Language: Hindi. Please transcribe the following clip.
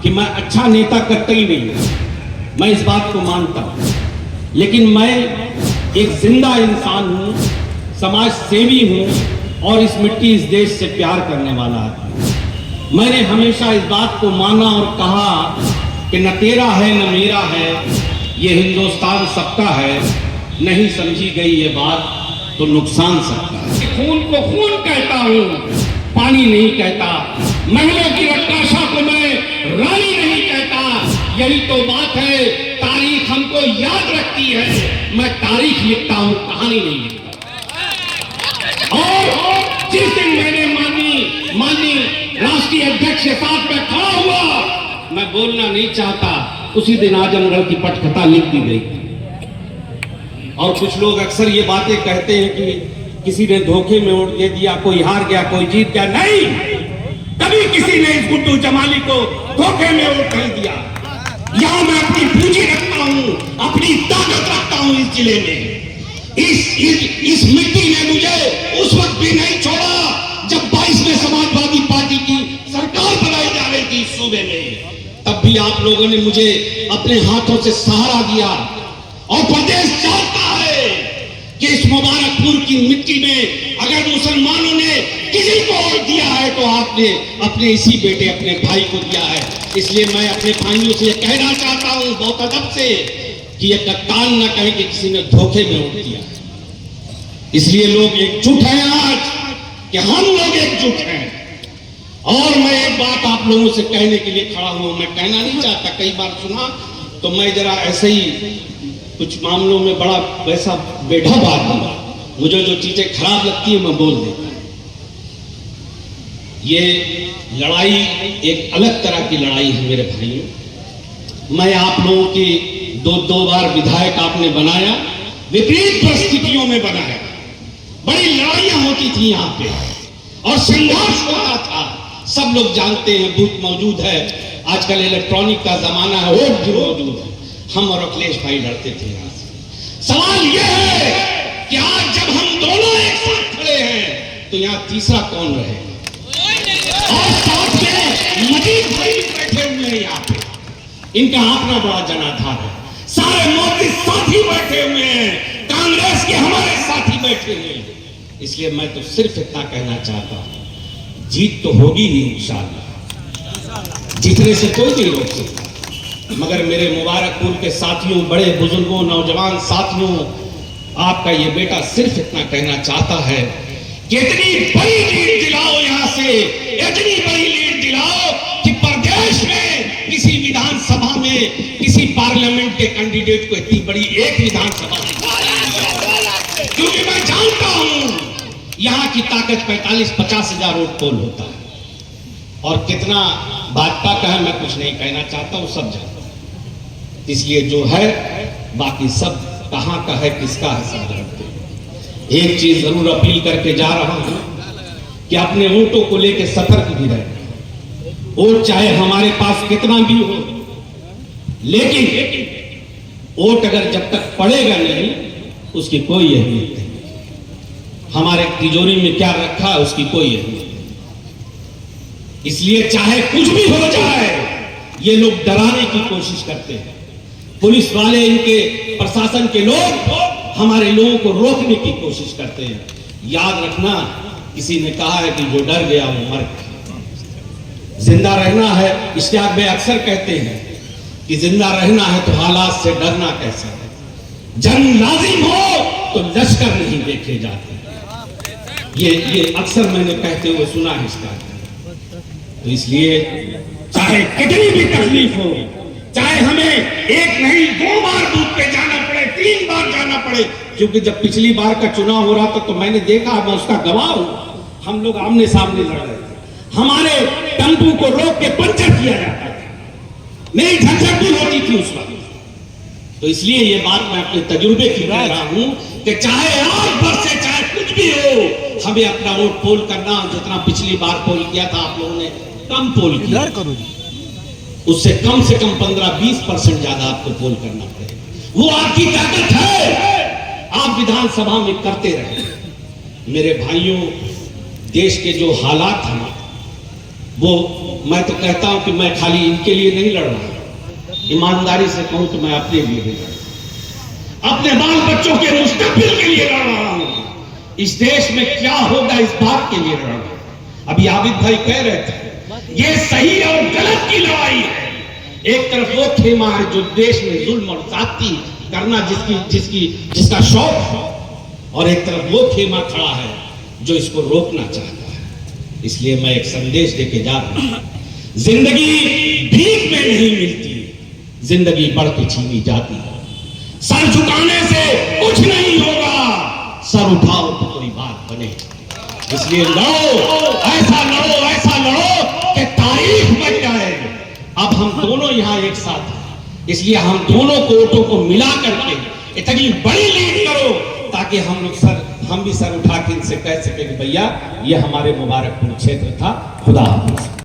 कि मैं अच्छा नेता कतई नहीं हूं, मैं इस बात को मानता हूं, लेकिन मैं एक जिंदा इंसान हूं, समाज सेवी हूं और इस मिट्टी इस देश से प्यार करने वाला आदमी। मैंने हमेशा इस बात को माना और कहा कि न तेरा है न मेरा है, ये हिंदुस्तान सबका है, नहीं समझी गई ये बात तो नुकसान सबका है। खून को खून कहता हूं, पानी नहीं कहता, महलों की रत्ताशा को मैं रानी नहीं कहता। यही तो बात है, तारीख हमको याद रखती है, मैं तारीख लिखता हूं, कहानी नहीं लिखता। और जिस दिन मैंने माननीय राष्ट्रीय अध्यक्ष के साथ में खड़ा हुआ, मैं बोलना नहीं चाहता, उसी दिन आजमगढ़ की पटकथा लिख दी गई। और कुछ लोग अक्सर ये बातें कहते हैं कि किसी ने धोखे में वोट दे दिया, कोई हार गया कोई जीत गया। नहीं, कभी किसी ने इस गुड्डू जमाली को धोखे में वोट नहीं दिया। यहां मैं अपनी पूंजी रखता हूं, अपनी ताकत रखता हूं इस जिले में। इस मिट्टी ने मुझे उस वक्त भी नहीं छोड़ा जब 22 में समाजवादी पार्टी की सरकार बनाई जा रही थी इस सूबे में। तब भी आप लोगों ने मुझे अपने हाथों से सहारा दिया। और प्रदेश चाहता है कि इस मुबारकपुर की मिट्टी में अगर मुसलमानों ने किसी को वोट दिया है तो आपने अपने इसी बेटे अपने भाई को दिया है। इसलिए मैं अपने भाइयों से कहना चाहता हूं बहुत अदब से कि ये कत्तान ना कहे कि किसी ने धोखे में वोट दिया। इसलिए लोग एकजुट हैं आज कि हम लोग एकजुट हैं। और मैं एक बात आप लोगों से कहने के लिए खड़ा हूं, मैं कहना नहीं चाहता, कई बार सुना तो मैं जरा ऐसे ही कुछ मामलों में बड़ा वैसा बेढब आदमी, मुझे जो चीजें खराब लगती है मैं बोल देता हूं। ये लड़ाई एक अलग तरह की लड़ाई है मेरे भाइयों। मैं आप लोगों की दो बार विधायक आपने बनाया, विपरीत परिस्थितियों में बनाया, बड़ी लड़ाइयां होती थी यहाँ पे और संघर्ष होता था। सब लोग जानते हैं, बूथ मौजूद है, आजकल इलेक्ट्रॉनिक का जमाना है, वोट भी मौजूद है। हम और अखिलेश भाई लड़ते थे यहाँ से। सवाल यह है कि आज जब हम दोनों एक साथ खड़े हैं तो यहाँ तीसरा कौन रहेगा? और साथ में मजीद भाई बैठे हुए हैं यहाँ पे, इनका अपना बड़ा जनाधार है। सारे मोदी साथी बैठे हुए हैं, कांग्रेस के हमारे साथी बैठे हुए हैं। इसलिए मैं तो सिर्फ इतना कहना चाहता हूं, जीत तो होगी ही इंशाअल्लाह, जीतने से कोई नहीं रोक सकता। मगर मेरे मुबारकपुर के साथियों, बड़े बुजुर्गों, नौजवान साथियों, आपका ये बेटा सिर्फ इतना कहना चाहता है कि इतनी बड़ी लीड दिलाओ, यहां से इतनी बड़ी लीड दिलाओ कि प्रदेश में किसी विधानसभा में किसी पार्लियामेंट के कैंडिडेट को इतनी बड़ी एक विधानसभा, क्योंकि मैं जानता हूं यहां की ताकत 45-50 हजार वोट पोल होता है। और कितना भाजपा का है मैं कुछ नहीं कहना चाहता हूं, सब जानता हूं। इसलिए जो है बाकी सब कहां का है किसका है सब जानते हैं। एक चीज जरूर अपील करके जा रहा हूं कि अपने वोटों को लेकर सतर्क भी रहे। वोट चाहे हमारे पास कितना भी हो, लेकिन वोट अगर जब तक पड़ेगा नहीं उसकी कोई अहमियत नहीं। हमारे तिजोरी में क्या रखा है उसकी कोई अहमियत नहीं। इसलिए चाहे कुछ भी हो जाए, ये लोग डराने की कोशिश करते हैं। पुलिस वाले, इनके प्रशासन के लोग हमारे लोगों को रोकने की कोशिश करते हैं। याद रखना, किसी ने कहा है कि जो डर गया वो मर गया। जिंदा रहना है, इश्तियाक भाई अक्सर कहते हैं कि जिंदा रहना है तो हालात से डरना कैसा है। जंग लाजिम हो तो लश्कर नहीं देखे जाते। ये अक्सर मैंने कहते हुए सुना है इसका। तो इसलिए चाहे कितनी भी तकलीफ हो, चाहे हमें एक नहीं 2 बार बूथ पे जाना पड़े, 3 बार जाना पड़े, क्योंकि जब पिछली बार का चुनाव हो रहा था तो मैंने देखा, मैं उसका गवाह हूं, हम लोग आमने सामने लड़ रहे थे। हमारे टेम्पू को रोक के पंचर किया जाता था, मेरी झंझट भी होती थी उस वक्त। तो इसलिए ये बात मैं अपने तजुर्बे की कह रहा हूं कि चाहे आज बरसे चाहे कुछ भी हो, हमें अपना वोट पोल करना। जितना पिछली बार पोल किया था आप लोगों ने कम पोल किया, उससे कम से कम 15-20% ज्यादा आपको पोल करना पड़ेगा। वो आपकी ताकत है, आप विधानसभा में करते रहे। मेरे भाइयों, देश के जो हालात हैं वो मैं तो कहता हूं कि मैं खाली इनके लिए नहीं लड़ रहा, ईमानदारी से कहूं तो मैं अपने लिए भी लड़ रहा, अपने बाल बच्चों के मुस्तकबिल के लिए लड़ रहा हूं। इस देश में क्या होगा इस बात के लिए लड़ रहा हूं। अभी आबिद भाई कह रहे थे ये सही और गलत की लड़ाई है। एक तरफ वो खेमा है जो देश में जुल्म और ज्यादती करना जिसका शौक है, और एक तरफ वो खेमा खड़ा है जो इसको रोकना चाहता है। इसलिए मैं एक संदेश देके जा रहा हूं, जिंदगी भीख में नहीं मिलती, जिंदगी बढ़ के छीनी जाती है। सर झुकाने से कुछ नहीं होगा, सर उठाओ तो कोई बात बने। इसलिए लड़ो, ऐसा लड़ो कि तारीख बन जाए। अब हम दोनों यहां एक साथ हैं, इसलिए हम दोनों को वोटों को मिला करके इतनी बड़ी लीड करो ताकि हम भी सर उठा के इनसे कह सके कि भैया ये हमारे मुबारकपुर क्षेत्र था। खुदा हाफिज।